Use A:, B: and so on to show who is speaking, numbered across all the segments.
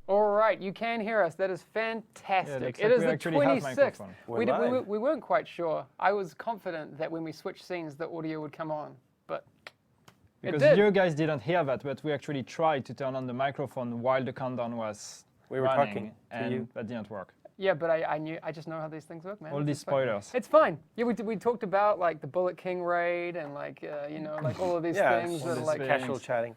A: All right, you can hear us. That is fantastic.
B: Yeah,
A: it is
B: we
A: the
B: actually have
A: 26th.
B: microphone.
A: We weren't quite sure. I was confident that when we switched scenes, the audio would come on, but
B: because
A: it did.
B: you guys didn't hear that, but we actually tried to turn on the microphone while the countdown was running, and that didn't work.
A: Yeah, but I just know how these things work, man.
B: All these spoilers.
A: It's fine. Yeah, we talked about like the Bullet King raid and like like all of these things that are like
C: casual chatting.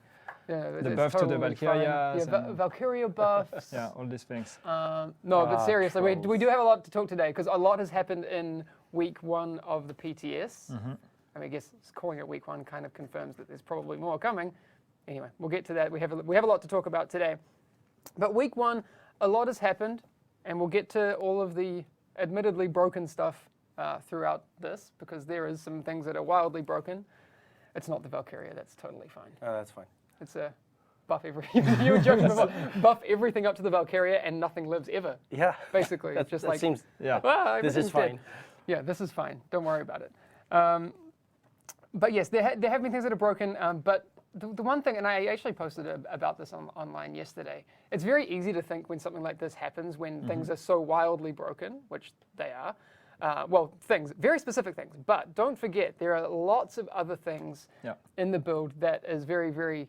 A: Yeah,
B: the buff
A: totally
B: to the Valkyria.
A: Yeah, Valkyria buffs.
B: Yeah, all these things.
A: No, but seriously, we do have a lot to talk today because a lot has happened in week 1 of the PTS. I mean, I guess calling it week 1 kind of confirms that there's probably more coming. Anyway, we'll get to that. We have a lot to talk about today. But week 1, a lot has happened, and we'll get to all of the admittedly broken stuff throughout this because there is some things that are wildly broken. It's not the Valkyria. That's totally fine.
C: Oh, that's fine.
A: It's a buff you were joking about buff everything up to the Valkyria and nothing lives ever.
C: Yeah.
A: Basically,
C: that
A: seems
C: this is fine.
A: Dead. Yeah, this is fine. Don't worry about it. But yes, there have been things that are broken. But the one thing, and I actually posted about this online yesterday. It's very easy to think when something like this happens, when things are so wildly broken, which they are. Very specific things. But don't forget, there are lots of other things in the build that is very, very.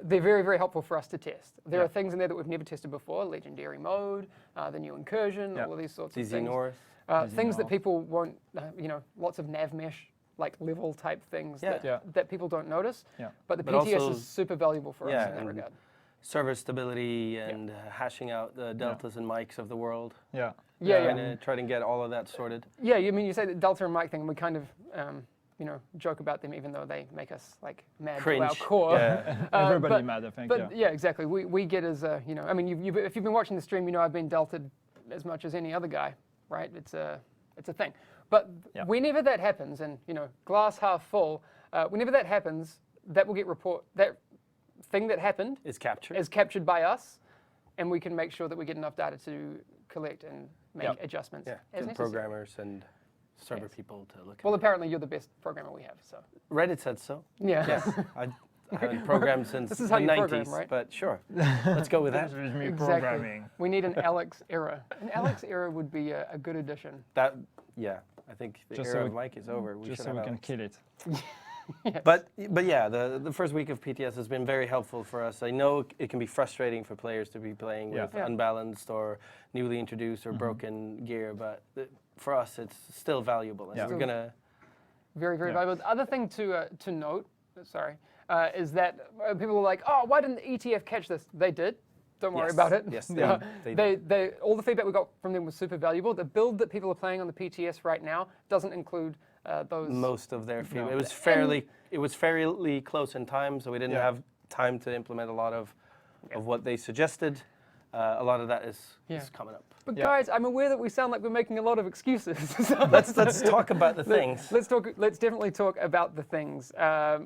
A: They're very, very helpful for us to test. There are things in there that we've never tested before, legendary mode, the new incursion, all of these sorts of things.
C: North.
A: Things that people won't, lots of nav mesh, like level type things that people don't notice. Yeah. But the PTS is super valuable for us in that regard.
C: Server stability and hashing out the deltas and mics of the world. Try to get all of that sorted.
A: Yeah, I mean, you say the delta and mic thing, and we kind of, joke about them, even though they make us like mad to our core.
B: Yeah. Everybody mad, I think.
A: But yeah, exactly. We get as I mean, if you've been watching the stream, I've been delted as much as any other guy, right? It's a thing. But whenever that happens, and glass half full, whenever that happens, that will get that thing that happened
C: is captured
A: by us, and we can make sure that we get enough data to collect and make adjustments as necessary.
C: Programmers and server people to look at.
A: Well, apparently you're the best programmer we have, so.
C: Reddit said so.
A: Yeah.
C: Yes. I haven't programmed since
A: this is how
C: the
A: you
C: 90s,
A: program, right?
C: but sure. Let's go with that.
B: This is me
A: Exactly.
B: programming.
A: We need an Alex era. An Alex era would be a good addition.
C: I think the era of Mike is over.
B: Just so we can kill it.
A: Yes.
C: But yeah, the first week of PTS has been very helpful for us. I know it can be frustrating for players to be playing with unbalanced or newly introduced or broken gear, but for us it's still valuable. And we're gonna
A: very, very valuable. The other thing to note, is that people are like, oh, why didn't the ETF catch this? They did. Don't worry about it.
C: Yes,
A: they all the feedback we got from them was super valuable. The build that people are playing on the PTS right now doesn't include those.
C: Most of their feedback.
A: No.
C: It was fairly close in time, so we didn't have time to implement a lot of what they suggested. A lot of that is coming up.
A: But guys, I'm aware that we sound like we're making a lot of excuses.
C: Let's talk about the things.
A: Let's definitely talk about the things.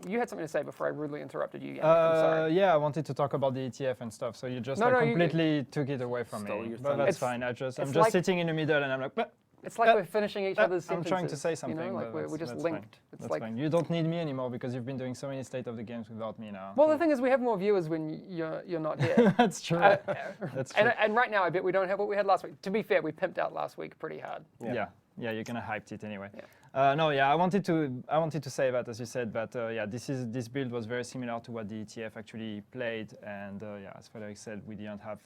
A: You had something to say before I rudely interrupted you. I'm sorry.
B: Yeah, I wanted to talk about the ETF and stuff. So you just completely took it away from me. But that's fine. I'm just sitting in the middle and I'm like.
A: It's like we're finishing each other's sentences.
B: I'm trying to say something.
A: Like we're just linked.
B: It's like fine. You don't need me anymore because you've been doing so many State of the Games without me now.
A: Well, the thing is, we have more viewers when you're not here.
B: That's true. That's true.
A: And right now, I bet we don't have what we had last week. To be fair, we pimped out last week pretty hard.
B: Yeah, you're gonna hyped it anyway. Yeah. I wanted to say that, as you said, that this build was very similar to what the ETF actually played, and as Fredrik said, we didn't have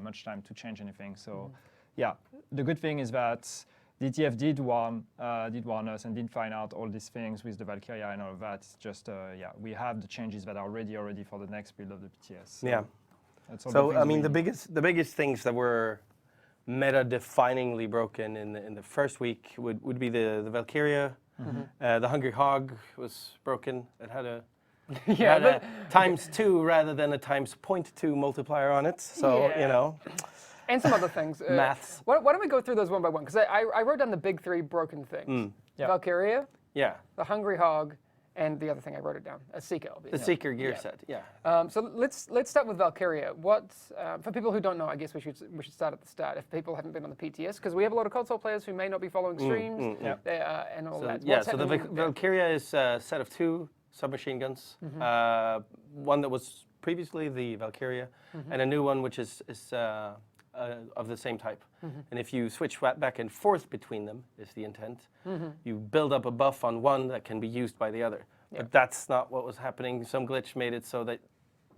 B: much time to change anything. So, the good thing is that the ETF did warn us and did find out all these things with the Valkyria and all of that. It's just, we have the changes that are ready already for the next build of the PTS.
C: So I mean, the biggest things that were meta-definingly broken in the first week would be the Valkyria. The Hungry Hog was broken. It had a ×2 rather than a ×0.2 multiplier on it. So
A: And some other things.
C: Maths.
A: Why don't we go through those one by one? Because I wrote down the big 3 broken things. Valkyria, the Hungry Hog, and the other thing I wrote it down, a Seeker. Obviously.
C: The Seeker gear set,
A: So let's start with Valkyria. For people who don't know, I guess we should start at the start. If people haven't been on the PTS, because we have a lot of console players who may not be following streams and all that.
C: So the Valkyria is a set of 2 submachine guns. One that was previously, the Valkyria, and a new one which is of the same type. And if you switch back and forth between them, is the intent, you build up a buff on one that can be used by the other. But that's not what was happening. Some glitch made it so that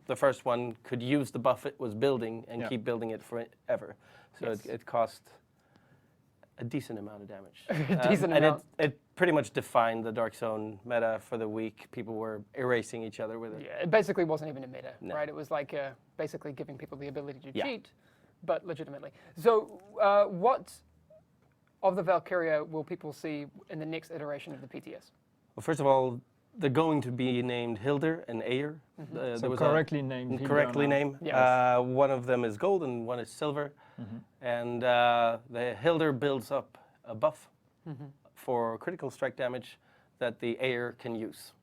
C: the first one could use the buff it was building and keep building it forever. So it cost a decent amount of damage. And it pretty much defined the Dark Zone meta for the week. People were erasing each other with it.
A: Yeah, it basically wasn't even a meta, right? It was like basically giving people the ability to cheat, but legitimately. So what of the Valkyria will people see in the next iteration of the PTS?
C: Well, first of all, they're going to be named Hilder and Ayer.
B: So correctly named.
C: Correctly named.
A: Yes.
C: One of them is gold and one is silver. And the Hilder builds up a buff for critical strike damage that the Ayer can use.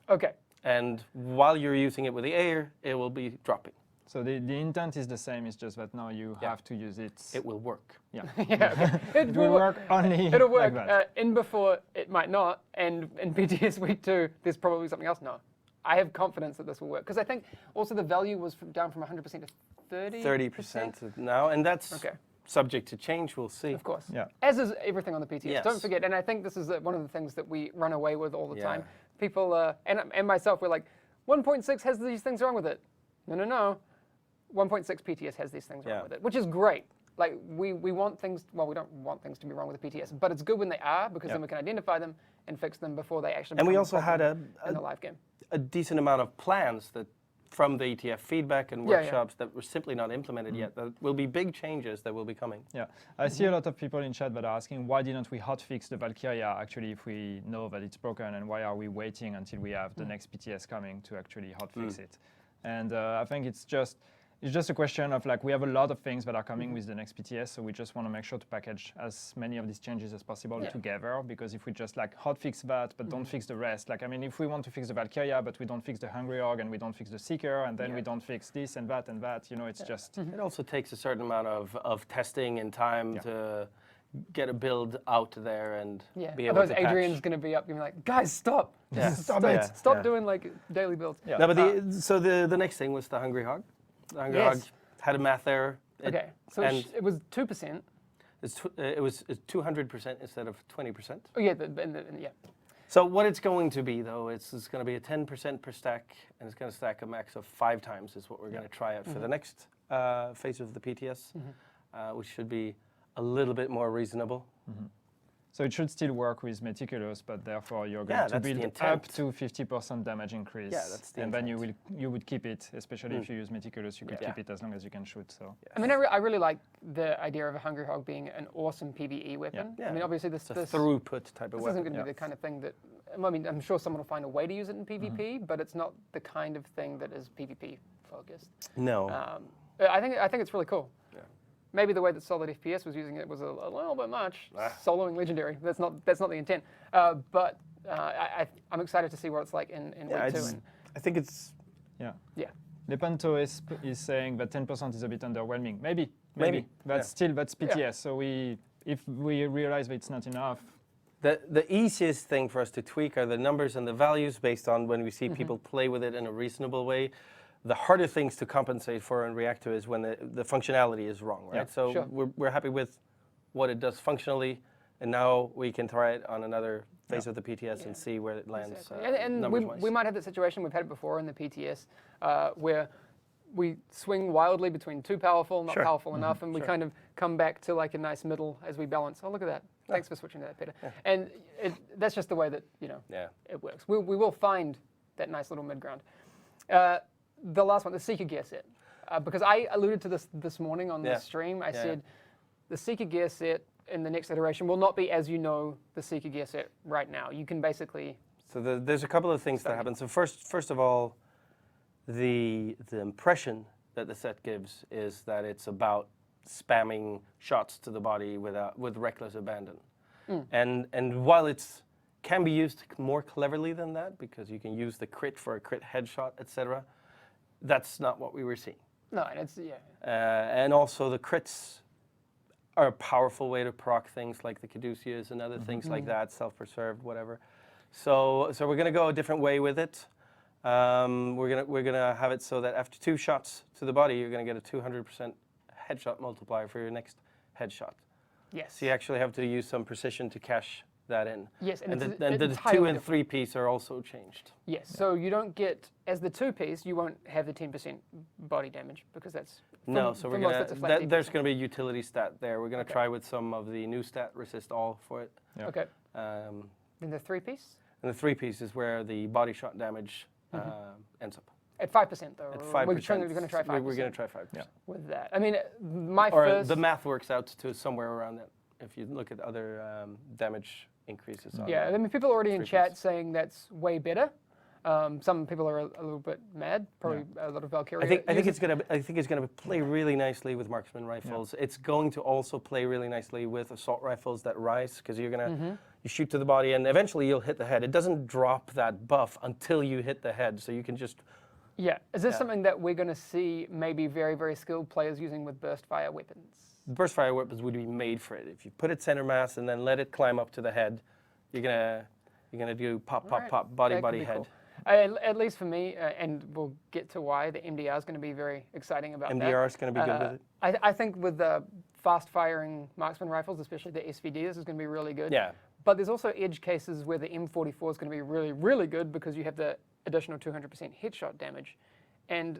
A: Okay.
C: And while you're using it with the Ayer, it will be dropping.
B: So the intent is the same, it's just that now you have to use it.
C: It will work.
B: Yeah.
A: Okay.
B: It will work only
A: It'll work.
B: like that.
A: In before, it might not. And in PTS week 2, there's probably something else. No. I have confidence that this will work. Because I think also the value was down from 100% to 30%.
C: 30% now. And that's subject to change, we'll see.
A: Of course.
B: Yeah.
A: As is everything on the PTS.
C: Yes.
A: Don't forget, and I think this is one of the things that we run away with all the time. People, and myself, we're like, 1.6 has these things wrong with it. No. 1.6 PTS has these things wrong with it, which is great. Like, we want things, well, we don't want things to be wrong with the PTS, but it's good when they are, because then we can identify them and fix them before they actually become
C: we also had
A: in the live game.
C: a decent amount of plans that from the ETF feedback and workshops that were simply not implemented yet. There will be big changes that will be coming.
B: Yeah, I see a lot of people in chat that are asking, why didn't we hotfix the Valkyria actually if we know that it's broken, and why are we waiting until we have the next PTS coming to actually hotfix it? And I think it's just a question of, like, we have a lot of things that are coming with the next PTS, so we just want to make sure to package as many of these changes as possible together, because if we just like hotfix that but don't fix the rest, like, I mean, if we want to fix the Valkyria but we don't fix the Hungry Org and we don't fix the Seeker and then we don't fix this and that, you know, it's just...
C: It also takes a certain amount of testing and time to get a build out there and be able to patch.
A: Adrian's going to be up and be like, guys, stop. Stop it. Stop doing like daily builds.
C: No, but so the next thing was the Hungry Hog. The Hungry Hog had a math error.
A: So it was 2%.
C: It was 200% instead of 20%.
A: Oh, yeah,
C: So what it's going to be, though, it's going to be a 10% per stack, and it's going to stack a max of 5 times is what we're going to try out for the next phase of the PTS, which should be a little bit more reasonable.
B: So it should still work with Meticulous, but therefore you're going to build up to 50% damage increase.
C: Yeah, that's the
B: and
C: intent.
B: then you would keep it, especially if you use Meticulous, you could keep it as long as you can shoot. So
A: I mean, I really like the idea of a Hungry Hog being an awesome PvE weapon. I mean, obviously this
C: throughput type of
A: this
C: weapon.
A: isn't going to be the kind of thing that, I mean, I'm sure someone will find a way to use it in PvP, but it's not the kind of thing that is PvP focused.
C: No.
A: I think it's really cool. Maybe the way that Solid FPS was using it was a little bit much. Soloing Legendary. That's not the intent. But I'm excited to see what it's like in week 2.
C: I think it's...
A: Yeah.
B: Lepanto is saying that 10% is a bit underwhelming. Maybe. That's PTS.
A: Yeah.
B: So if we realize that it's not enough.
C: The easiest thing for us to tweak are the numbers and the values based on when we see people play with it in a reasonable way. The harder things to compensate for and react to is when the functionality is wrong, right? So we're happy with what it does functionally, and now we can try it on another phase of the PTS and see where it lands.
A: Exactly. And we might have that situation, we've had it before in the PTS, where we swing wildly between too powerful, not powerful enough, and we kind of come back to like a nice middle as we balance. Oh, look at that. Thanks for switching to that, Peter. And that's just the way that, it works. We will find that nice little mid-ground. The last one, the Seeker gear set. Because I alluded to this morning on the stream. I said the Seeker gear set in the next iteration will not be as you know the Seeker gear set right now. You can basically...
C: So there's a couple of things that happen. So first of all, the impression that the set gives is that it's about spamming shots to the body with reckless abandon. And while it's can be used more cleverly than that, because you can use the crit for a crit headshot, etc., that's not what we were seeing.
A: No, and it's,
C: and also the crits are a powerful way to proc things like the Caduceus and other things like that, self-preserved, whatever. So we're going to go a different way with it. We're gonna have it so that after 2 shots to the body, you're gonna get a 200% headshot multiplier for your next headshot.
A: Yes.
C: So you actually have to use some precision to cash that in.
A: Yes, and it's
C: the
A: entirely
C: 2 and
A: different.
C: 3 piece are also changed.
A: Yes, so you don't get, as the 2-piece, you won't have the 10% body damage because that's...
C: No, so
A: for most, that's a flat
C: there's
A: DPS.
C: going to be a utility stat there. We're going to try with some of the new stat, resist all for it.
B: Yeah.
A: Okay,
C: Um,
A: then the 3-piece?
C: and the 3 piece is where the body shot damage ends up.
A: At 5% though?
C: At
A: or
C: 5%.
A: We're going to try 5%.
C: We're going to try 5%.
B: Yeah.
A: with that. I mean, my
C: Or
A: first...
C: the math works out to somewhere around that. If you look at other damage increases. On
A: Yeah, I mean, people are already in
C: 3
A: chat
C: piece.
A: saying that's way better. Some people are a little bit mad. Probably a lot of Valkyria.
C: I think
A: users.
C: it's gonna play really nicely with marksman rifles. It's going to also play really nicely with assault rifles that rise because you're gonna you shoot to the body and eventually you'll hit the head. It doesn't drop that buff until you hit the head, so you can just.
A: Yeah, is this something that we're going to see maybe very, very skilled players using with burst fire weapons?
C: Burst fire weapons would be made for it. If you put it center mass and then let it climb up to the head, you're gonna do pop, pop,
A: Alright,
C: pop, body,
A: that could
C: body,
A: be
C: head.
A: cool. At least for me, and we'll get to why the MDR is going to be very exciting about that.
C: MDR is going to be good with it.
A: I think with the fast-firing marksman rifles, especially the SVD, this is going to be really good.
C: Yeah.
A: But there's also edge cases where the M44 is going to be really, really good because you have the additional 200% headshot damage. And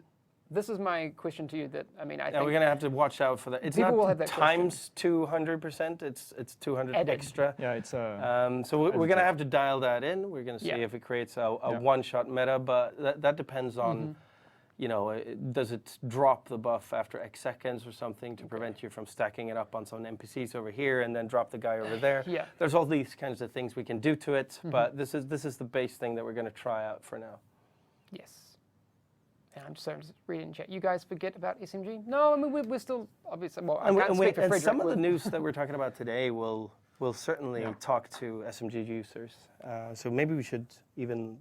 A: this is my question to you that, I mean, I
C: Yeah,
A: think...
C: we're going to have to watch out for that. It's
A: People will
C: not
A: have that
C: times 200%, it's 200
A: Added.
C: extra.
B: Yeah, it's
C: So we're going to have to dial that in. We're going to see
A: Yeah.
C: if it creates a one-shot meta, but that depends on, you know, does it drop the buff after X seconds or something to prevent you from stacking it up on some NPCs over here and then drop the guy over there?
A: Yeah.
C: There's all these kinds of things we can do to it, but this is the base thing that we're going to try out for now.
A: Yes. And I'm just reading chat. You guys forget about SMG? No, I mean, we're still, obviously, well, I can't speak for Fredrik.
C: Some of the news that we're talking about today will certainly talk to SMG users. So maybe we should even...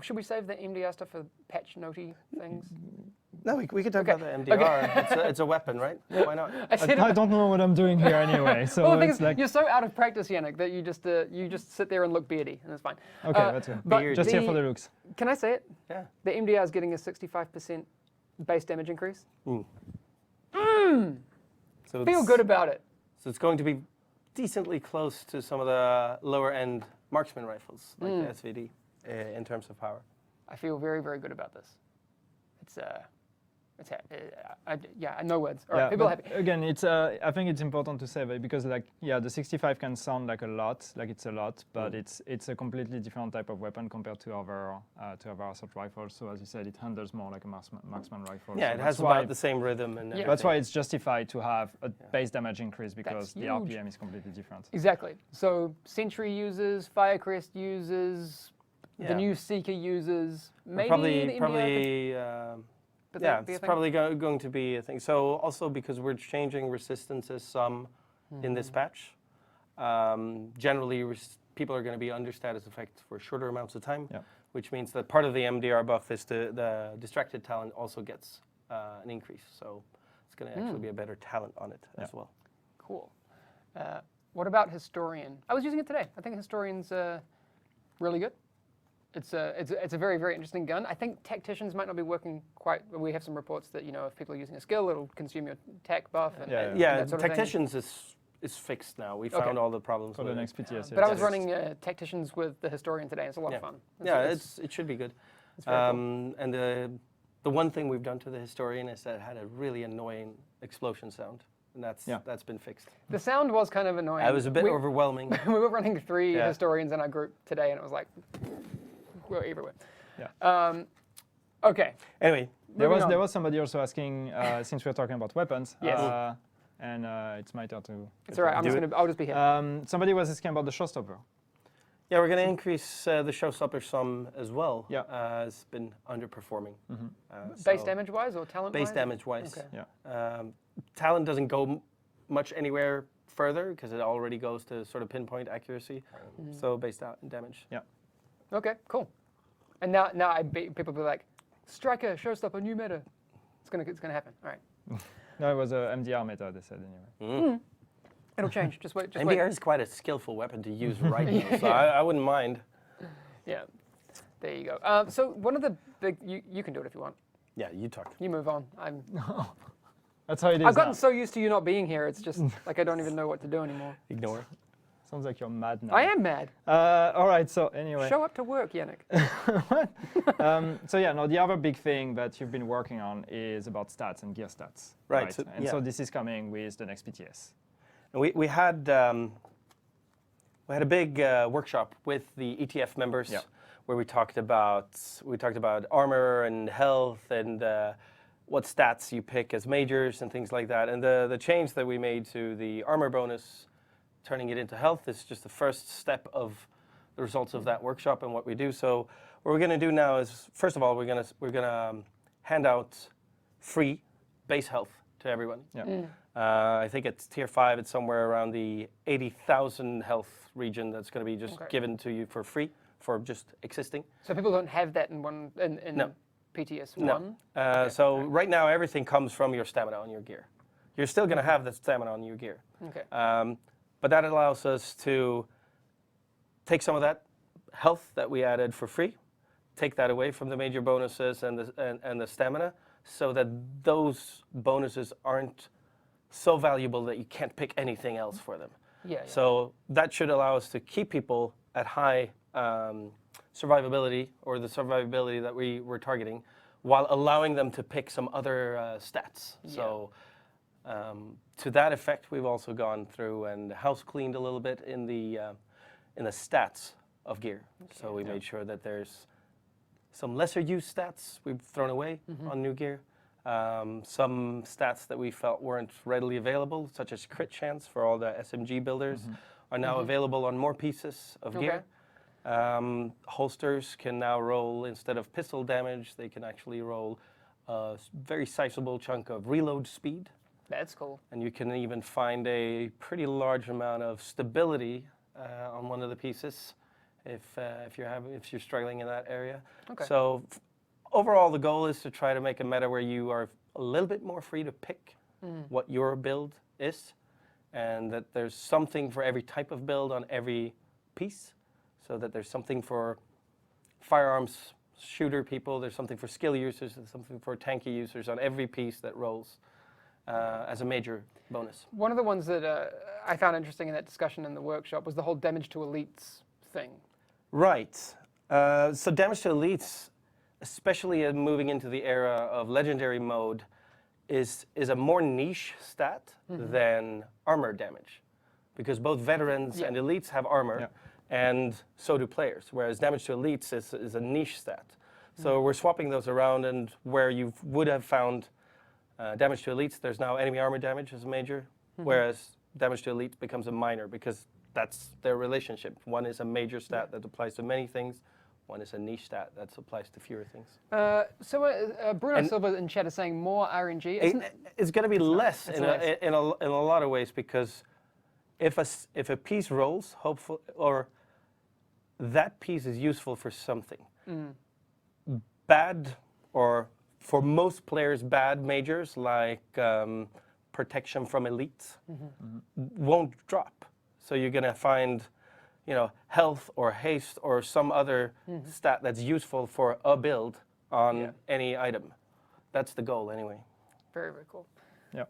A: Should we save the MDR stuff for patch notey things?
C: No, we could talk about the MDR. It's a weapon, right? Why not?
B: I don't know what I'm doing here anyway, so
A: Well, the thing
B: it's
A: is,
B: like...
A: you're so out of practice, Yannick, that you just sit there and look beardy, and it's fine.
B: Okay, that's good.
A: But
B: Just here for the looks.
A: Can I say it?
C: Yeah.
A: The MDR is getting a 65% base damage increase.
C: So
A: Feel good about it.
C: So it's going to be decently close to some of the lower end marksman rifles, like the SVD, in terms of power.
A: I feel very, very good about this. No words. All right, people are
B: but
A: happy.
B: again, it's I think it's important to say that because the 65 can sound like a lot, like it's a lot, but it's a completely different type of weapon compared to our assault rifles. So as you said, it handles more like a marksman rifle.
C: Yeah,
B: so
C: it has about the same rhythm and everything.
B: That's why it's justified to have a base damage increase because
A: That's
B: the
A: huge.
B: RPM is completely different.
A: Exactly. So Sentry users, Firecrest users, the
C: Yeah.
A: new Seeker users, maybe
C: Probably,
A: the MDR
C: probably
A: could
C: yeah,
A: be a
C: it's
A: thing?
C: probably going to be a thing. So also because we're changing resistances some in this patch, generally people are going to be under status effect for shorter amounts of time, which means that part of the MDR buff is the distracted talent also gets an increase. So it's going to actually be a better talent on it as well.
A: Cool. What about Historian? I was using it today. I think Historian's really good. It's a very, very interesting gun. I think Tacticians might not be working quite. We have some reports that, you know, if people are using a skill, it'll consume your tac buff. And that sort of thing.
C: Tacticians is fixed now. We found all the problems
B: For
C: with
B: the
C: it.
B: next PTS.
A: But I was running Tacticians with the Historian today. It's a lot of fun.
C: It should be good.
A: It's very cool.
C: And the one thing we've done to the Historian is that it had a really annoying explosion sound. And that's been fixed.
A: The sound was kind of annoying.
C: It was a bit overwhelming.
A: We were running 3 Historians in our group today, and it was like, we're everywhere.
B: Yeah.
A: Okay.
C: Anyway,
B: there was somebody also asking, since we're talking about weapons, and it's my turn to.
A: It's all right. I'll just be here.
B: Somebody was asking about the showstopper.
C: Yeah, we're going to increase the showstopper some as well.
B: Yeah.
C: It's been underperforming.
A: Base damage wise or talent wise?
C: Base damage wise.
A: Okay.
B: Yeah.
C: Talent doesn't go much anywhere further because it already goes to sort of pinpoint accuracy. So base damage.
B: Yeah.
A: Okay, cool. And now people will be like, Striker, showstopper, new meta. It's gonna happen. All right.
B: No, it was a MDR meta, they said anyway.
A: It'll change. Just wait.
C: MDR is quite a skillful weapon to use right now, so I wouldn't mind.
A: Yeah. There you go. So one of the big, you can do it if you want.
C: Yeah, you talk.
A: You move on.
B: That's how it is.
A: I've gotten
B: now.
A: so used to you not being here. It's just like I don't even know what to do anymore.
C: Ignore.
B: Sounds like you're mad now.
A: I am mad.
B: All right. So anyway.
A: Show up to work, Yannick.
B: So yeah, no. The other big thing that you've been working on is about stats and gear stats.
C: Right. So,
B: And so this is coming with the next PTS.
C: And we had a big workshop with the ETF members where we talked about armor and health and what stats you pick as majors and things like that. And the change that we made to the armor bonus, turning it into health, is just the first step of the results of that workshop and what we do. So what we're going to do now is, first of all, we're gonna hand out free base health to everyone.
B: Yeah.
C: I think it's tier 5. It's somewhere around the 80,000 health region that's going to be just given to you for free for just existing.
A: So people don't have that in
C: No.
A: PTS
C: No.
A: 1?
C: So right now everything comes from your stamina on your gear. You're still going to have the stamina on your gear.
A: Okay.
C: But that allows us to take some of that health that we added for free, take that away from the major bonuses and the stamina, so that those bonuses aren't so valuable that you can't pick anything else for them.
A: Yeah.
C: So that should allow us to keep people at high survivability, or the survivability that we were targeting, while allowing them to pick some other stats.
A: Yeah.
C: So to that effect, we've also gone through and house cleaned a little bit in the stats of gear. Okay. So we made sure that there's some lesser used stats we've thrown away on new gear. Some stats that we felt weren't readily available, such as crit chance for all the SMG builders, are now available on more pieces of gear. Holsters can now roll, instead of pistol damage, they can actually roll a very sizable chunk of reload speed.
A: That's cool.
C: And you can even find a pretty large amount of stability on one of the pieces if you're struggling in that area.
A: Okay.
C: So overall, the goal is to try to make a meta where you are a little bit more free to pick what your build is, and that there's something for every type of build on every piece, so that there's something for firearms shooter people, there's something for skill users, there's something for tanky users on every piece that rolls as a major bonus.
A: One of the ones that I found interesting in that discussion in the workshop was the whole damage to elites thing.
C: Right. So damage to elites, especially moving into the era of legendary mode, is a more niche stat than armor damage, because both veterans and elites have armor, and so do players, whereas damage to elites is a niche stat. So we're swapping those around, and where you would have found damage to elites, there's now enemy armor damage as a major, whereas damage to elites becomes a minor, because that's their relationship. One is a major stat that applies to many things. One is a niche stat that applies to fewer things.
A: So Bruno Silva in chat is saying more RNG.
C: It's going to be less in a lot of ways, because if a piece rolls, hopefully, or that piece is useful for something. Bad, or for most players, bad majors like protection from elites won't drop. So you're going to find, health or haste or some other stat that's useful for a build on any item. That's the goal, anyway.
A: Very, very cool.
B: Yeah.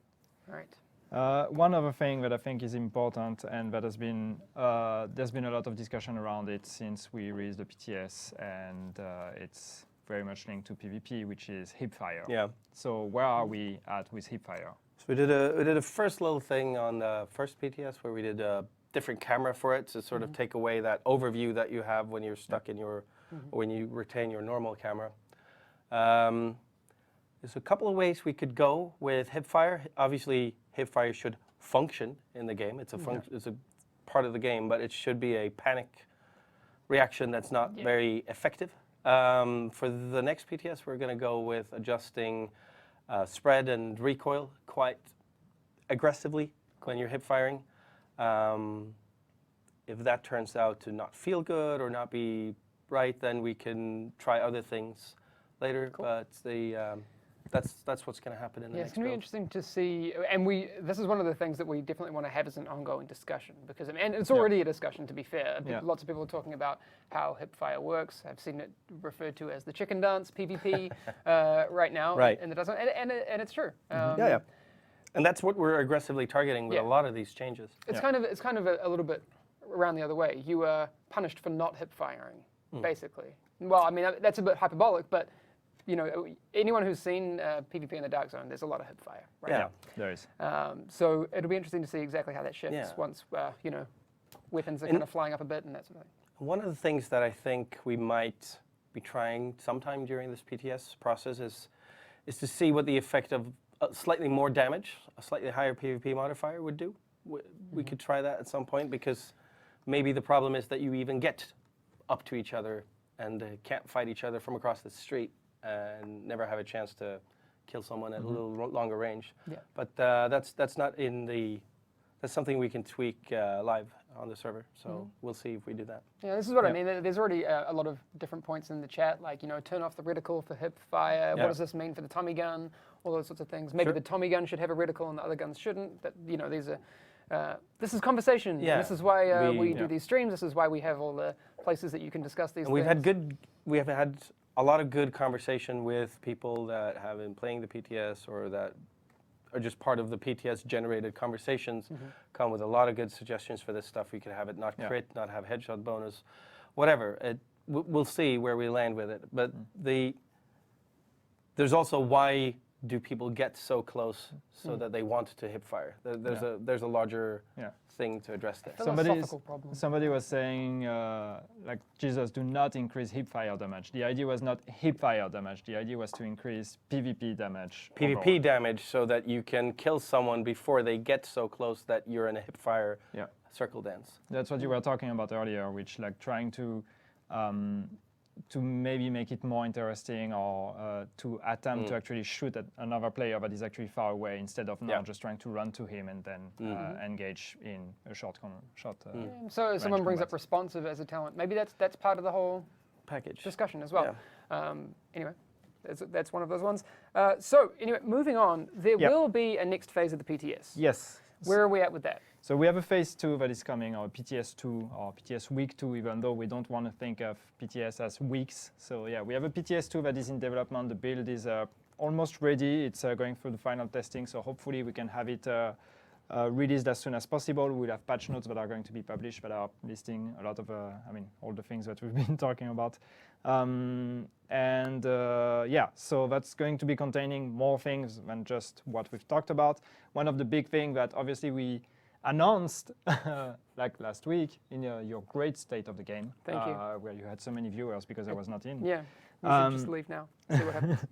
A: All right.
B: One other thing that I think is important, and that has been there's been a lot of discussion around it since we released the PTS, and it's very much linked to PvP, which is hipfire. Yeah. So where are we at with hipfire?
C: So we did a first little thing on the first PTS where we did a different camera for it to sort of take away that overview that you have when you're stuck in your, when you retain your normal camera. There's a couple of ways we could go with hipfire. Obviously, hipfire should function in the game. It's a part of the game, but it should be a panic reaction that's not very effective. For the next PTS, we're going to go with adjusting spread and recoil quite aggressively when you're hip firing. If that turns out to not feel good or not be right, then we can try other things later. Cool. But that's what's going to happen in the
A: Yeah,
C: next
A: it's going to be
C: build.
A: interesting to see, and this is one of the things that we definitely want to have as an ongoing discussion, because, and it's already a discussion, to be fair.
B: Yeah.
A: Lots of people are talking about how hipfire works. I've seen it referred to as the chicken dance, PvP, right now.
C: Right.
A: And it's true.
C: Yeah. And that's what we're aggressively targeting with
A: Yeah.
C: a lot of these changes.
A: It's kind of a little bit around the other way. You are punished for not hipfiring, basically. Well, I mean, that's a bit hyperbolic, but you know, anyone who's seen PvP in the Dark Zone, there's a lot of hipfire right
C: Yeah.
A: now.
B: There is.
A: So it'll be interesting to see exactly how that shifts
C: Yeah.
A: once, you know, weapons are kind of flying up a bit and that sort of thing.
C: One of the things that I think we might be trying sometime during this PTS process is to see what the effect of slightly more damage, a slightly higher PvP modifier would do. We could try that at some point, because maybe the problem is that you even get up to each other and can't fight each other from across the street and never have a chance to kill someone at a little longer range.
A: Yeah.
C: But that's not in the. That's something we can tweak live on the server. So we'll see if we do that.
A: Yeah, this is what I mean. There's already a lot of different points in the chat, like, you know, turn off the reticle for hipfire.
C: Yeah.
A: What does this mean for the Tommy gun? All those sorts of things. Maybe
C: Sure.
A: the Tommy gun should have a reticle and the other guns shouldn't. But, you know, these are. This is conversation.
C: Yeah.
A: And this is why we do
B: Yeah.
A: these streams. This is why we have all the places that you can discuss these
C: And we've
A: things.
C: we have had a lot of good conversation with people that have been playing the PTS or that are just part of the PTS generated conversations. Come with a lot of good suggestions for this stuff. We could have it not crit, not have headshot bonus, whatever. We'll see where we land with it. But there's also why do people get so close so that they want to hipfire? There's a larger thing to address there.
A: Philosophical problem.
B: Somebody was saying, like, Jesus, do not increase hipfire damage. The idea was not hipfire damage. The idea was to increase PvP damage.
C: PvP
B: overall.
C: damage, so that you can kill someone before they get so close that you're in a hipfire circle dance.
B: That's what you were talking about earlier, which, like, trying to maybe make it more interesting, or to attempt to actually shoot at another player that is actually far away, instead of now just trying to run to him and then engage in a short.
A: So someone brings
B: combat.
A: up responsive as a talent. Maybe that's part of the whole
C: Package.
A: discussion as well. Anyway, that's one of those ones. So anyway, moving on, there will be a next phase of the PTS.
B: Yes.
A: Where are we at with that?
B: So we have a phase 2 that is coming, or PTS 2, or PTS week 2, even though we don't want to think of PTS as weeks. So yeah, we have a PTS 2 that is in development. The build is almost ready. It's going through the final testing, so hopefully we can have it released as soon as possible. We'll have patch notes that are going to be published that are listing a lot of, all the things that we've been talking about. So that's going to be containing more things than just what we've talked about. One of the big things that obviously we announced like last week in your great state of the game,
A: Thank you.
B: where you had so many viewers because I was not in.
A: Yeah, you should just leave now. See what happens.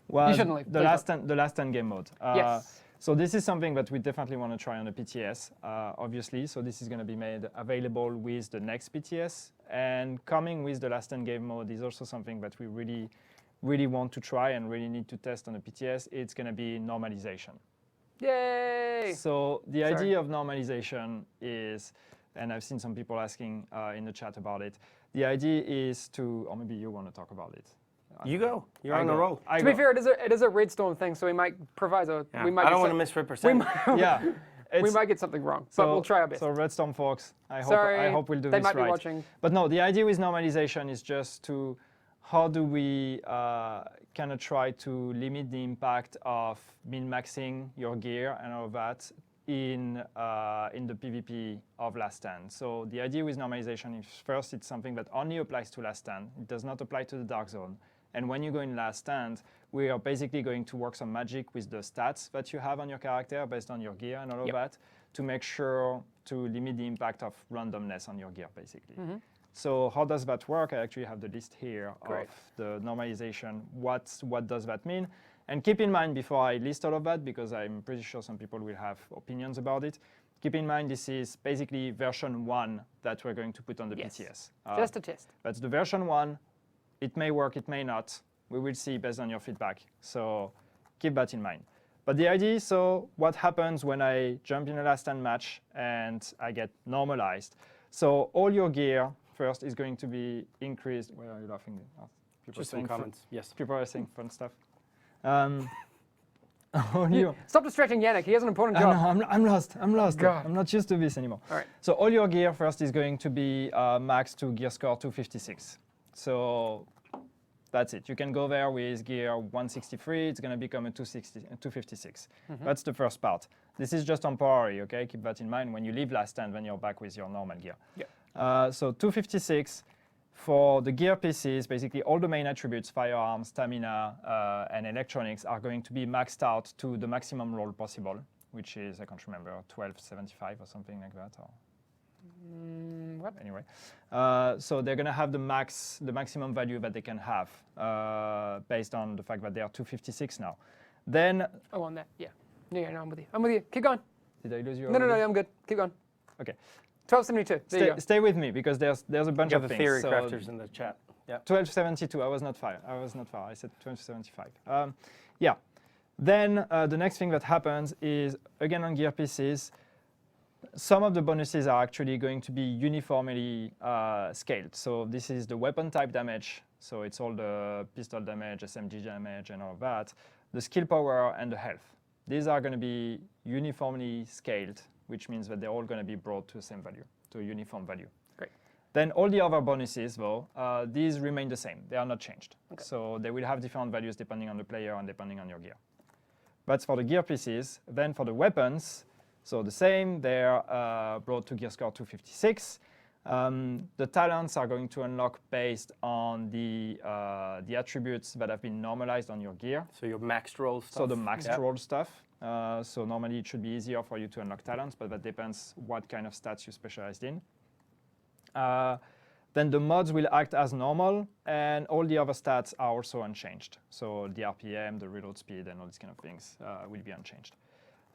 B: Was
A: shouldn't leave,
B: the
A: please
B: last end game mode.
A: Yes.
B: So this is something that we definitely want to try on the PTS, obviously. So this is going to be made available with the next PTS, and coming with the last end game mode is also something that we really, really want to try and really need to test on the PTS. It's going to be normalization.
A: Yay!
B: So the idea of normalization is, and I've seen some people asking in the chat about it, the idea is to, or maybe you want to talk about it.
C: You go. You're on the roll.
A: To be fair, it is a red storm thing, so we might provide a.
C: Yeah.
A: We might
C: I don't
A: get
C: want to misrepresent.
B: Yeah.
A: we might get something wrong, but we'll try our best.
B: So Redstorm folks, I
A: Sorry,
B: hope we'll do
A: they
B: this
A: might
B: right.
A: be watching.
B: But no, the idea with normalization is just to, how do we kind of try to limit the impact of min-maxing your gear and all of that in the PvP of Last Stand. So the idea with normalization is, first, it's something that only applies to Last Stand. It does not apply to the Dark Zone. And when you go in Last Stand, we are basically going to work some magic with the stats that you have on your character based on your gear and all of that, to make sure to limit the impact of randomness on your gear, basically. So how does that work? I actually have the list here of the normalization. What does that mean? And keep in mind, before I list all of that, because I'm pretty sure some people will have opinions about it, keep in mind this is basically version 1 that we're going to put on the PTS.
A: Just a test.
B: That's the version 1. It may work, it may not. We will see based on your feedback. So keep that in mind. But the idea, so what happens when I jump in a last stand match and I get normalized? So all your gear first is going to be increased. Where are you laughing? Oh,
C: Just some comments. Yes.
B: People are saying fun stuff. All your,
A: Stop distracting Yannick. He has an important
B: I
A: job.
B: know, I'm lost.
A: God.
B: I'm not used to this anymore.
A: All right.
B: So all your gear first is going to be max to gear score 256. So that's it. You can go there with gear 163. It's going to become a 256. That's the first part. This is just temporary, okay? Keep that in mind. When you leave last stand, then you're back with your normal gear.
A: Yeah.
B: So 256. For the gear pieces, basically all the main attributes, firearms, stamina, and electronics, are going to be maxed out to the maximum roll possible, which is, I can't remember, 1275 or something like that. Or
A: What?
B: anyway, so they're going to have the maximum value that they can have based on the fact that they are 256 now. Then,
A: Oh, on that. Yeah. Yeah, no, I'm with you. I'm with you. Keep going.
B: did I lose you?
A: No,
B: already?
A: I'm good. Keep going.
B: Okay.
A: 1272. There you go.
B: Stay with me because there's a bunch
C: You
B: of
C: have the
B: things.
C: theory
B: So
C: crafters in the chat. Yeah.
B: 1272. I was not far. I said 1275. Yeah. Then the next thing that happens is, again on gear pieces, some of the bonuses are actually going to be uniformly scaled. So this is the weapon type damage. So it's all the pistol damage, SMG damage, and all of that. The skill power and the health. These are going to be uniformly scaled, which means that they're all going to be brought to the same value, to a uniform value.
A: Great.
B: Then all the other bonuses, though, these remain the same. They are not changed.
A: Okay.
B: So they will have different values depending on the player and depending on your gear. That's for the gear pieces. Then for the weapons, so the same. They're brought to gear score 256. The talents are going to unlock based on the attributes that have been normalized on your gear.
C: So your maxed roll stuff.
B: So the maxed roll stuff. So normally it should be easier for you to unlock talents, but that depends what kind of stats you specialized in. Then the mods will act as normal, and all the other stats are also unchanged. So the RPM, the reload speed, and all these kind of things will be unchanged.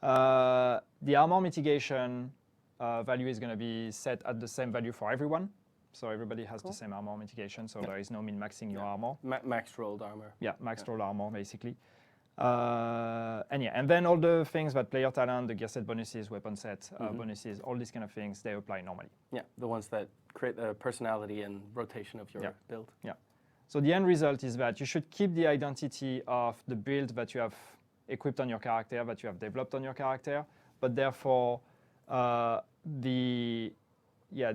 B: The armor mitigation value is going to be set at the same value for everyone. So everybody has the same armor mitigation, so there is no min-maxing your armor.
C: Maxed rolled armor.
B: Yeah, maxed roll armor, basically. And then all the things that player talent, the gear set bonuses, weapon set bonuses, all these kind of things, they apply normally.
C: Yeah, the ones that create the personality and rotation of your build.
B: Yeah. So the end result is that you should keep the identity of the build that you have equipped on your character, that you have developed on your character, but therefore the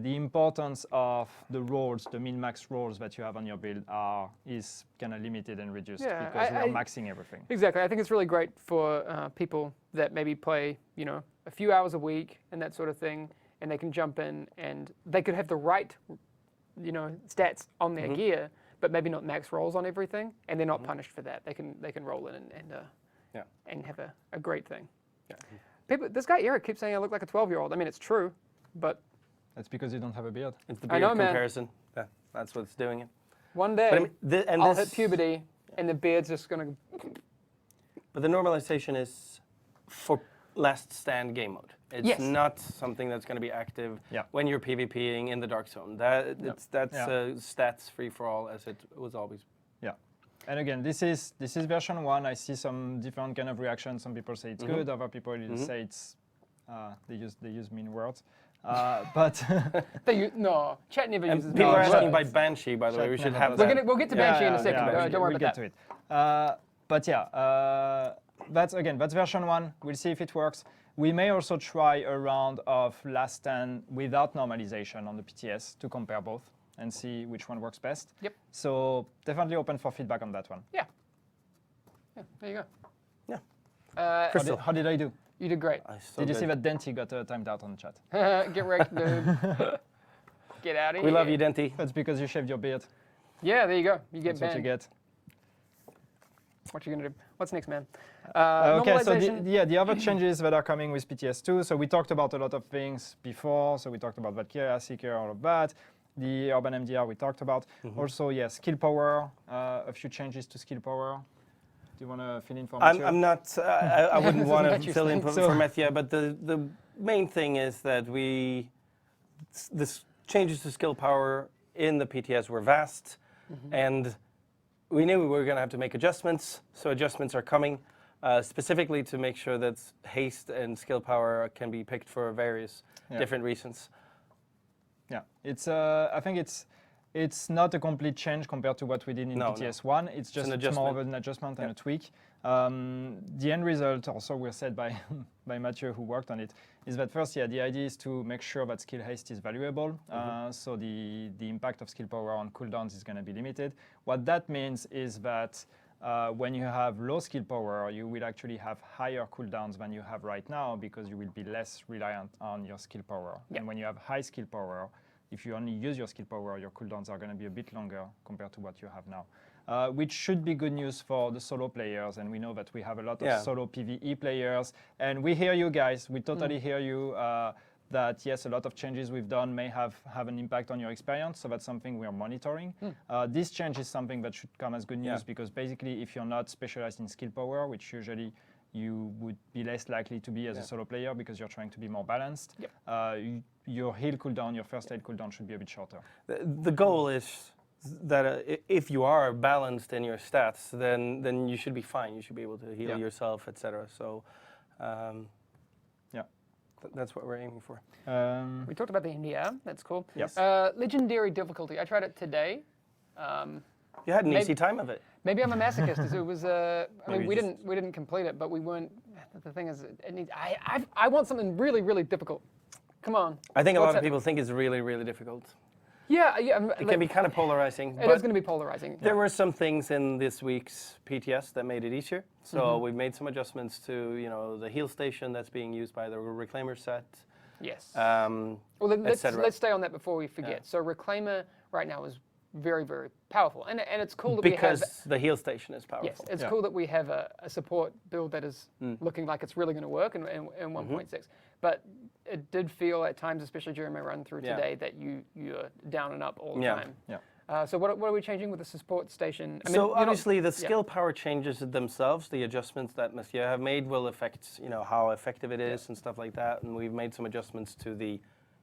B: importance of the rolls, the min-max rolls that you have on your build is kind of limited and reduced because we are maxing everything.
A: Exactly. I think it's really great for people that maybe play, a few hours a week and that sort of thing, and they can jump in and they could have the right, stats on their gear, but maybe not max rolls on everything, and they're not punished for that. They can roll in and have a great thing.
C: Yeah.
A: People, this guy Eric keeps saying I look like a 12-year-old. I mean, it's true, but
B: That's because you don't have a beard.
C: It's the
A: I
C: beard
A: know, man.
C: comparison. Yeah, that's what's doing it.
A: one day
C: But I mean,
A: I'll hit puberty, and the beard's just gonna.
C: But the normalization is for last stand game mode. It's
A: Yes.
C: not something that's going to be active when you're PvPing in the dark zone. That's stats free for all as it was always.
B: Yeah. And again, this is version 1. I see some different kind of reactions. Some people say it's good. Other people say it's they use mean words. But
A: Chat never uses.
C: People are
A: mean
C: asking
A: words.
C: by Banshee, by the way. We should
B: never
C: have
B: does
C: that.
B: that.
A: We'll get to Banshee in a second. Don't worry
B: we'll
A: about
B: get
A: that.
B: to it. But yeah, that's version 1. We'll see if it works. We may also try a round of last stand without normalization on the PTS to compare both and see which one works best.
A: Yep.
B: So definitely open for feedback on that one.
A: Yeah. There you go.
C: Yeah. Crystal.
B: How did I do?
A: You did great.
B: Did you see that Denty got timed out on the chat?
A: Get wrecked, dude. Get out of here.
C: We love you, Denty.
B: That's because you shaved your beard.
A: Yeah, there you go. You get
B: That's
A: banned.
B: what you get.
A: What you gonna do? What's next, man?
B: Okay, so
A: normalization.
B: the other changes that are coming with PTS2. So we talked about a lot of things before. So we talked about Valkyria, Seeker, all of that. The Urban MDR we talked about. Also, skill power. A few changes to skill power. Do you want to fill in for Mathieu?
C: I'm not. I wouldn't want to
A: Matthew's
C: fill in
A: thing.
C: for Mathieu, but the main thing is that this changes to skill power in the PTS were vast, and we knew we were going to have to make adjustments. So adjustments are coming, specifically to make sure that haste and skill power can be picked for various different reasons.
B: Yeah, I think it's not a complete change compared to what we did in PTS1. It's just more of an adjustment and a tweak. The end result, also was said by by Mathieu, who worked on it, is that first, yeah, the idea is to make sure that skill haste is valuable. So the impact of skill power on cooldowns is going to be limited. What that means is that when you have low skill power, you will actually have higher cooldowns than you have right now because you will be less reliant on your skill power. And when you have high skill power, if you only use your skill power, your cooldowns are going to be a bit longer compared to what you have now. Which should be good news for the solo players. And we know that we have a lot of solo PvE players. And we hear you guys. We totally hear you that, yes, a lot of changes we've done may have an impact on your experience. So that's something we are monitoring. This change is something that should come as good news because basically if you're not specialized in skill power, which usually you would be less likely to be as a solo player because you're trying to be more balanced, your heal cooldown, your first aid cooldown should be a bit shorter.
C: The goal is that if you are balanced in your stats, then you should be fine. You should be able to heal yourself, etc. So, that's what we're aiming for.
A: We talked about the NDR. That's cool.
B: Yes.
A: Legendary difficulty. I tried it today.
C: You had an easy time of it.
A: Maybe I'm a masochist. It was. I mean, we didn't complete it, but we weren't. The thing is, it needs. I want something really, really difficult. Come on.
C: I think a lot of people think it's really, really difficult.
A: Yeah.
C: It can be kind of polarizing.
A: It is going to be polarizing.
C: There were some things in this week's PTS that made it easier. So we've made some adjustments to, the heal station that's being used by the Reclaimer set.
A: Yes.
C: Well,
A: let's stay on that before we forget. So Reclaimer right now is very, very powerful, and it's cool that
C: because the heal station is powerful.
A: Yes, it's cool that we have a support build that is looking like it's really going to work in 1.6. But it did feel at times, especially during my run through today, that you're down and up all the time. Yeah. So what are we changing with the support station? I mean,
C: so obviously the skill power changes themselves. The adjustments that Mathieu have made will affect how effective it is and stuff like that. And we've made some adjustments to the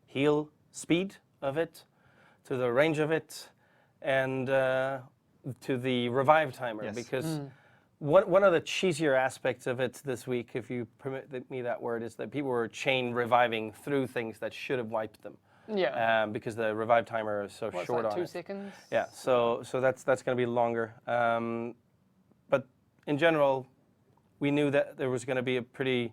C: heal speed of it, to the range of it, and to the revive timer, because one of the cheesier aspects of it this week, if you permit me that word, is that people were chain reviving through things that should have wiped them. Yeah. Because the revive timer is so short on it.
A: 2 seconds?
C: Yeah. So that's going to be longer. But in general, we knew that there was going to be a pretty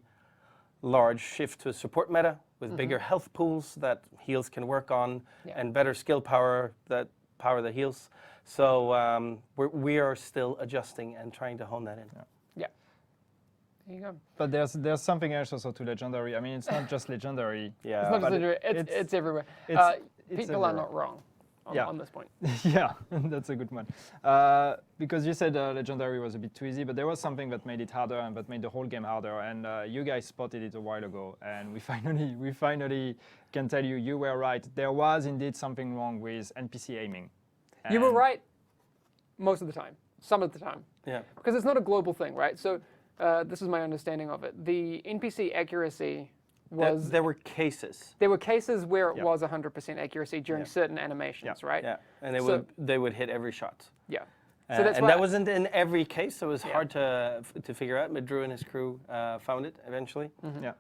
C: large shift to a support meta with bigger health pools that heals can work on, and better skill power that power the heals. So we are still adjusting and trying to hone that in.
A: Yeah. There you go.
B: But there's something else also to Legendary. I mean, it's not just Legendary.
A: It's not just Legendary. It's everywhere. People are not wrong on this point.
B: Yeah, that's a good one. Because you said Legendary was a bit too easy, but there was something that made it harder and that made the whole game harder. And you guys spotted it a while ago, and we finally can tell you were right. There was indeed something wrong with NPC aiming.
A: You were right most of the time, some of the time.
C: Yeah.
A: Because it's not a global thing, right? So this is my understanding of it. The NPC accuracy was...
C: There were cases.
A: There were cases where it was 100% accuracy during certain animations, right?
C: Yeah, and they would hit every shot.
A: Yeah. So that's
C: and that wasn't in every case, so it was hard to figure out, but Drew and his crew found it eventually.
B: Yeah.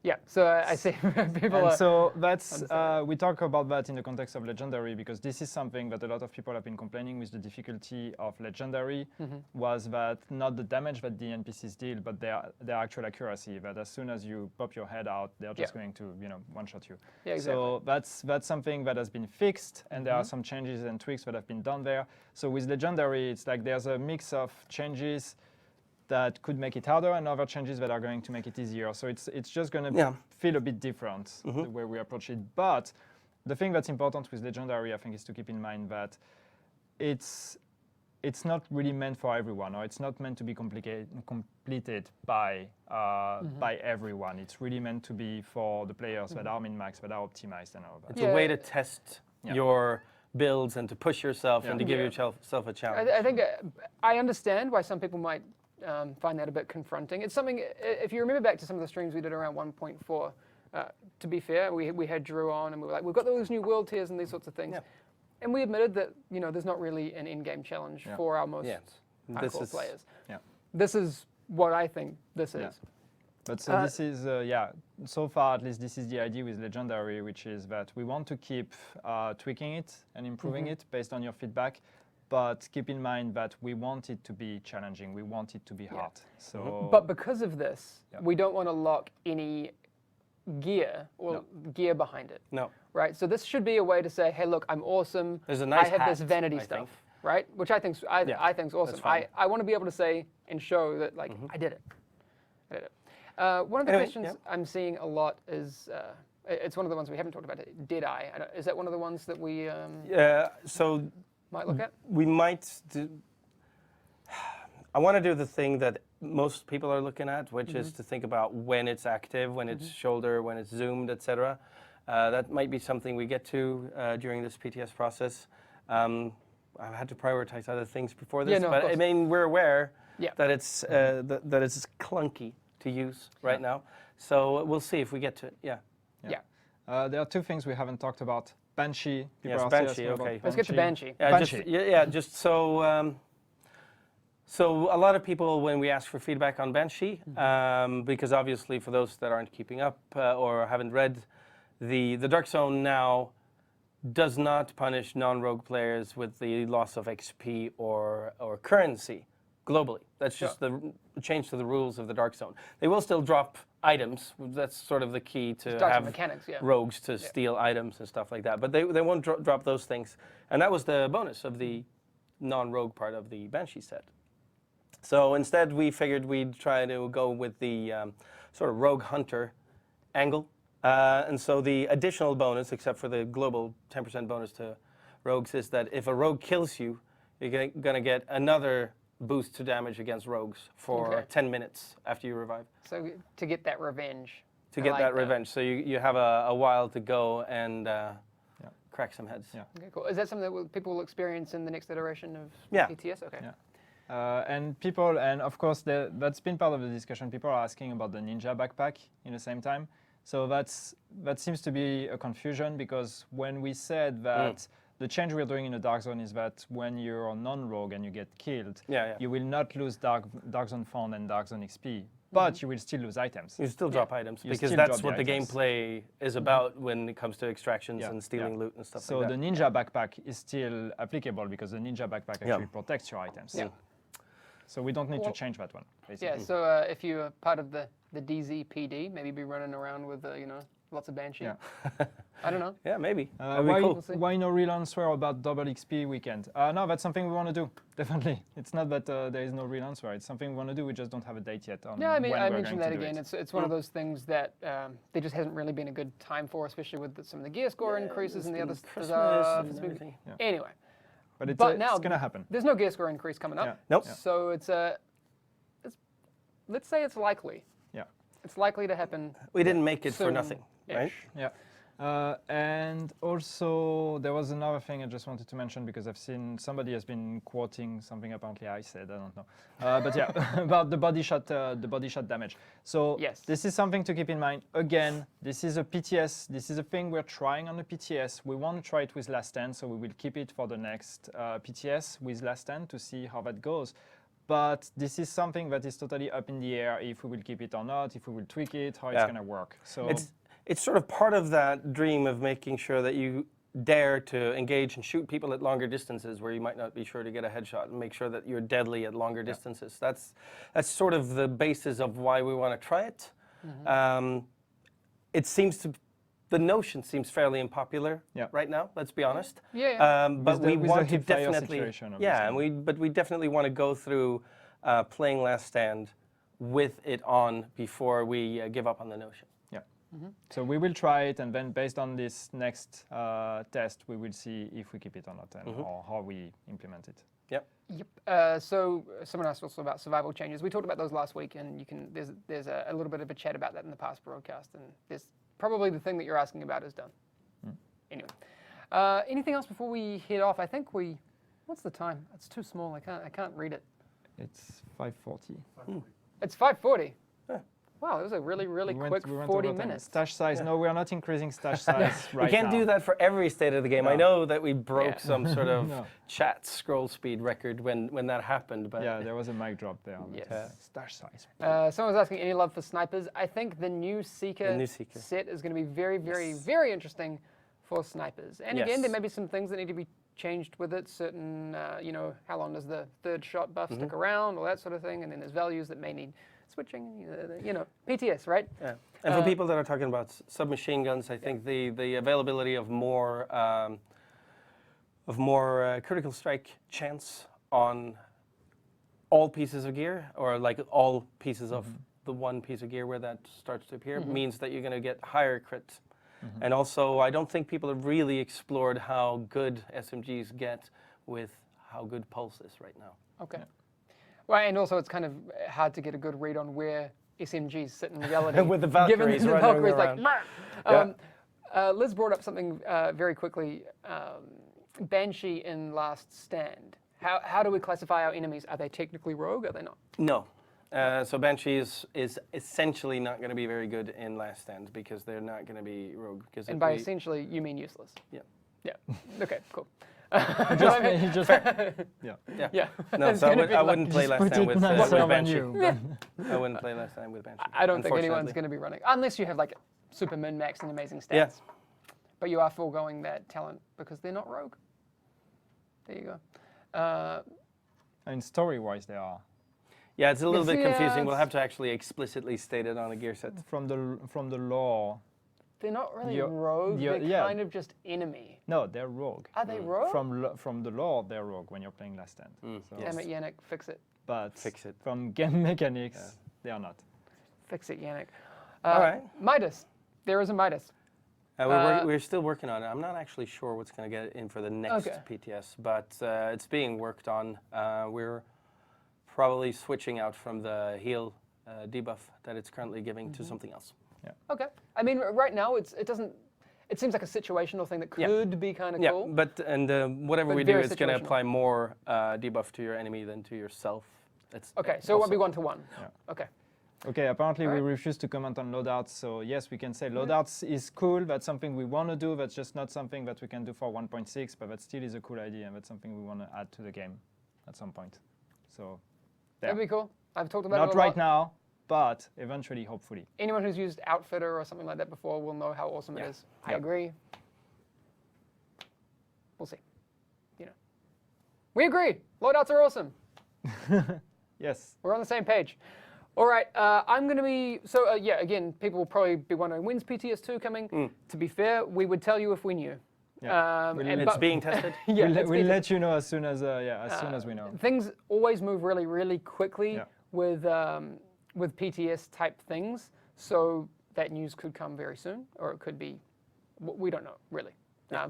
A: Yeah, so I see people.
B: And so that's we talk about that in the context of Legendary, because this is something that a lot of people have been complaining with the difficulty of Legendary, was that not the damage that the NPCs deal, but their actual accuracy. That as soon as you pop your head out, they're just going to one-shot you.
A: Yeah, exactly.
B: So that's something that has been fixed, and there are some changes and tweaks that have been done there. So with Legendary, it's like there's a mix of changes that could make it harder and other changes that are going to make it easier. So it's just going to feel a bit different the way we approach it. But the thing that's important with Legendary, I think, is to keep in mind that it's not really meant for everyone, or it's not meant to be completed by everyone. It's really meant to be for the players that are min-max, that are optimized and all that.
C: It's a way to test your builds and to push yourself and to give yourself a challenge.
A: I think I understand why some people might find that a bit confronting. It's something, if you remember back to some of the streams we did around 1.4, to be fair, we had Drew on and we were like, we've got those new world tiers and these sorts of things. Yeah. And we admitted that, there's not really an in-game challenge for our most hardcore players. Yeah. This is what I think this is.
B: But so this is, so far at least this is the idea with Legendary, which is that we want to keep tweaking it and improving it based on your feedback. but keep in mind that we want it to be challenging. We want it to be hard. So,
A: But because of this,
B: Yeah.
A: we don't want to lock any gear or gear behind it.
C: No.
A: Right? So this should be a way to say, hey, look, I'm awesome.
C: There's a nice
A: I have this
C: hat,
A: vanity
C: I
A: stuff,
C: think.
A: right? Which I think's awesome.
C: fine.
A: I want to be able to say and show that like I did it. I did it. One of the
C: Anyway,
A: questions I'm seeing a lot is it's one of the ones we haven't talked about. Did I? Is that one of the ones that we
C: So
A: might look at?
C: we might do. I want to do the thing that most people are looking at, which is to think about when it's active, when it's shoulder, when it's zoomed, etc. That might be something we get to during this PTS process. I've had to prioritize other things before this,
A: of
C: but I
A: course.
C: mean we're aware
A: Yeah.
C: that it's that it's clunky to use right now. So we'll see if we get to it. Yeah.
B: there are two things we haven't talked about. Banshee. People
C: Yes,
B: are
C: Banshee,
B: asking about
C: okay.
A: Let's get to Banshee.
C: Yeah,
B: Banshee.
C: just so. So a lot of people, when we ask for feedback on Banshee, because obviously for those that aren't keeping up or haven't read, the Dark Zone now does not punish non-rogue players with the loss of XP or currency globally. That's just the change to the rules of the Dark Zone. They will still drop items. That's sort of the key to
A: Dark Zone
C: have
A: mechanics, yeah.
C: rogues to steal items and stuff like that. But they won't drop those things. And that was the bonus of the non-rogue part of the Banshee set. So instead, we figured we'd try to go with the sort of rogue hunter angle. And so the additional bonus, except for the global 10% bonus to rogues, is that if a rogue kills you, you're going to get another boost to damage against rogues for 10 minutes after you revive.
A: So to get that revenge.
C: To
A: I
C: get
A: like
C: that revenge. So you have a while to go and crack some heads.
B: Yeah.
A: Okay, cool. Is that something that people will experience in the next iteration of
C: Yeah.
A: PTS? Okay.
B: Yeah. And people, and of course, that's been part of the discussion. People are asking about the ninja backpack in the same time. So that seems to be a confusion, because when we said that the change we're doing in the Dark Zone is that when you're non-rogue and you get killed, you will not lose Dark Zone Fund and Dark Zone XP, but you will still lose items.
C: You still drop items,
B: You
C: because
B: still
C: that's
B: drop
C: what the
B: items.
C: gameplay is about when it comes to extractions and stealing loot and stuff
B: So
C: like
B: the
C: that.
B: ninja backpack is still applicable, because the ninja backpack actually protects your items.
A: Yeah.
B: So we don't need to change that one, basically.
A: Yeah, so if you're part of the DZPD, maybe be running around with, lots of Banshee.
B: Yeah.
A: I don't know.
C: Yeah, maybe. That'd be
B: Why,
C: cool.
B: why no real answer about double XP weekend? No, that's something we want to do, definitely. It's not that there is no real answer. It's something we want to do. We just don't have a date yet on
A: Yeah, I mean,
B: when
A: I
B: we're
A: mentioned
B: going
A: that
B: to do
A: again.
B: it.
A: It's one of those things that there just hasn't really been a good time for, especially with some of the gear score increases and the other
C: Christmas
A: stuff.
C: and
A: It's been-
C: everything.
A: Anyway,
B: But it's,
A: but now
B: it's going to happen.
A: There's no gear score increase coming up.
B: Yeah.
C: Nope.
B: Yeah.
A: So let's say it's likely.
B: Yeah.
A: It's likely to happen.
C: We didn't make it for
A: soon-ish.
C: nothing, right?
B: Yeah. And also, there was another thing I just wanted to mention, because I've seen somebody has been quoting something apparently I said, I don't know. But yeah, about the body shot damage. So this is something to keep in mind. Again, this is a PTS. This is a thing we're trying on the PTS. We want to try it with Last Stand, so we will keep it for the next PTS with Last Stand to see how that goes. But this is something that is totally up in the air, if we will keep it or not, if we will tweak it, how it's going to work. So
C: it's sort of part of that dream of making sure that you dare to engage and shoot people at longer distances where you might not be sure to get a headshot, and make sure that you're deadly at longer distances. That's sort of the basis of why we want to try it. The notion seems fairly unpopular right now, let's be honest. But we want to definitely, but we definitely want to go through playing Last Stand with it on before we give up on the notion.
B: So we will try it, and then based on this next test, we will see if we keep it or not, and or how we implement it.
A: Yep. So someone asked also about survival changes. We talked about those last week, and there's a little bit of a chat about that in the past broadcast, and there's probably the thing that you're asking about is done. Anyway, anything else before we head off? I think what's the time? It's too small. I can't read it.
B: It's 5:40.
A: It's 5:40. Wow, it was a really quick
B: we went
A: 40
B: over time.
A: minutes.
B: Stash size. No, we are not increasing stash size right
C: We can't
B: now.
C: do that for every state of the game.
B: No.
C: I know that we broke some sort of
B: No.
C: chat scroll speed record when that happened, but
B: Yeah, there was a mic drop there.
A: Yes.
B: Stash size.
A: Someone was asking any love for snipers. I think the new Seeker, set is going to be very interesting for snipers. And again, there may be some things that need to be changed with it. Certain, you know, how long does the third shot buff stick around, all that sort of thing. And then there's values that may need switching, you know, PTS, right?
C: Yeah. And for people that are talking about submachine guns, I think the availability of more critical strike chance on all pieces of gear, or like all pieces of the one piece of gear where that starts to appear, means that you're going to get higher crit. And also, I don't think people have really explored how good SMGs get with how good Pulse is right now.
A: Okay. Well, and also it's kind of hard to get a good read on where SMGs sit in reality.
C: With the Valkyries
A: given the
C: running
A: Valkyries
C: around.
A: Liz brought up something very quickly. Banshee in Last Stand. How do we classify our enemies? Are they technically rogue? Are they not?
C: No. So Banshee is essentially not going to be very good in Last Stand because they're not going to be rogue.
A: And by essentially, you mean useless?
C: Yeah.
A: Yeah. Okay, cool.
B: He just
A: Yeah.
C: No, so I wouldn't play Last Stand with Banshee.
B: Banshee.
C: I wouldn't play Last Stand with Banshee.
A: I don't think anyone's going to be running, unless you have like super min-max and amazing stats.
C: Yeah.
A: But you are foregoing that talent because they're not rogue. There you go.
B: I mean, story-wise, they are.
C: Yeah, it's a little bit
A: yeah,
C: confusing. We'll have to actually explicitly state it on a gear set.
B: From the lore.
A: They're not really
B: You're-
A: rogue.
B: you're-
A: They're
B: yeah.
A: kind of just enemy.
B: No, they're rogue.
A: Are they rogue?
B: From the lore, they're rogue when you're playing Last Stand. So,
A: Damn it, Yannick, fix it.
B: But
C: Fix it.
B: from game mechanics, they are not.
A: Fix it, Yannick.
C: All right.
A: Midas. There is a Midas.
C: We're still working on it. I'm not actually sure what's going to get in for the next
A: Okay.
C: PTS, but it's being worked on. We're probably switching out from the heal debuff that it's currently giving to something else.
A: Okay. I mean, right now it doesn't. It seems like a situational thing that could be kind of
C: Yeah,
A: cool.
C: but whatever
A: But
C: we do
A: very
C: is going to
A: situational.
C: apply more debuff to your enemy than to yourself.
A: Okay, so it won't be one-to-one.
B: Yeah.
A: Okay.
B: Okay, apparently we
A: Alright.
B: refuse to comment on loadouts, so yes, we can say loadouts is cool, that's something we want to do, that's just not something that we can do for 1.6, but that still is a cool idea, and that's something we want to add to the game at some point. So, there.
A: That'd be cool. I've talked about
B: Not
A: it a
B: right
A: lot.
B: now, but eventually, hopefully.
A: Anyone who's used Outfitter or something like that before will know how awesome it is. I
B: Yep.
A: agree. We'll see. You know. We agree. Loadouts are awesome.
B: Yes.
A: We're on the same page. All right, I'm going to be, so yeah, again, people will probably be wondering, when's PTS2 coming? To be fair, we would tell you if we knew.
B: Yeah.
C: It's being tested.
A: Yeah,
B: we'll
A: it's
B: we'll
A: being
B: let you know as soon as soon as we know.
A: Things always move really, really quickly
B: Yeah.
A: with PTS type things, so that news could come very soon, or it could be, we don't know, really.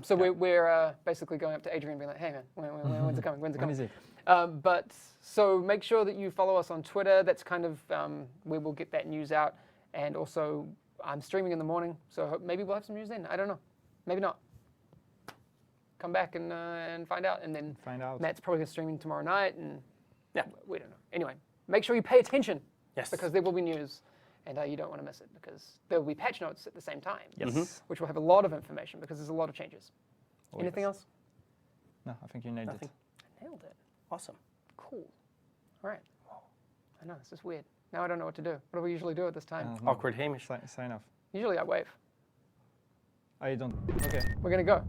A: So we're basically going up to Adrian and being like, hey man, when's it coming? When's it
B: When
A: coming?
B: is it?
A: But so make sure that you follow us on Twitter. That's kind of where we'll get that news out. And also, I'm streaming in the morning, so maybe we'll have some news then. I don't know. Maybe not. Come back and find out. And then
B: Find out.
A: Matt's probably streaming tomorrow night, and
C: Yeah.
A: we don't know. Anyway, make sure you pay attention.
C: Yes.
A: Because there will be news, and you don't want to miss it because there will be patch notes at the same time.
B: Yes.
A: Which will have a lot of information because there's a lot of changes.
B: Oh,
A: Anything
B: yes.
A: else?
B: No, I think you nailed
C: Nothing.
B: it.
A: Nailed it.
C: Awesome.
A: Cool. All right. I know, this is weird. Now I don't know what to do. What do we usually do at this time?
C: Awkward Hamish.
B: Sign off.
A: Usually I wave.
B: I don't. Okay.
A: We're going to go.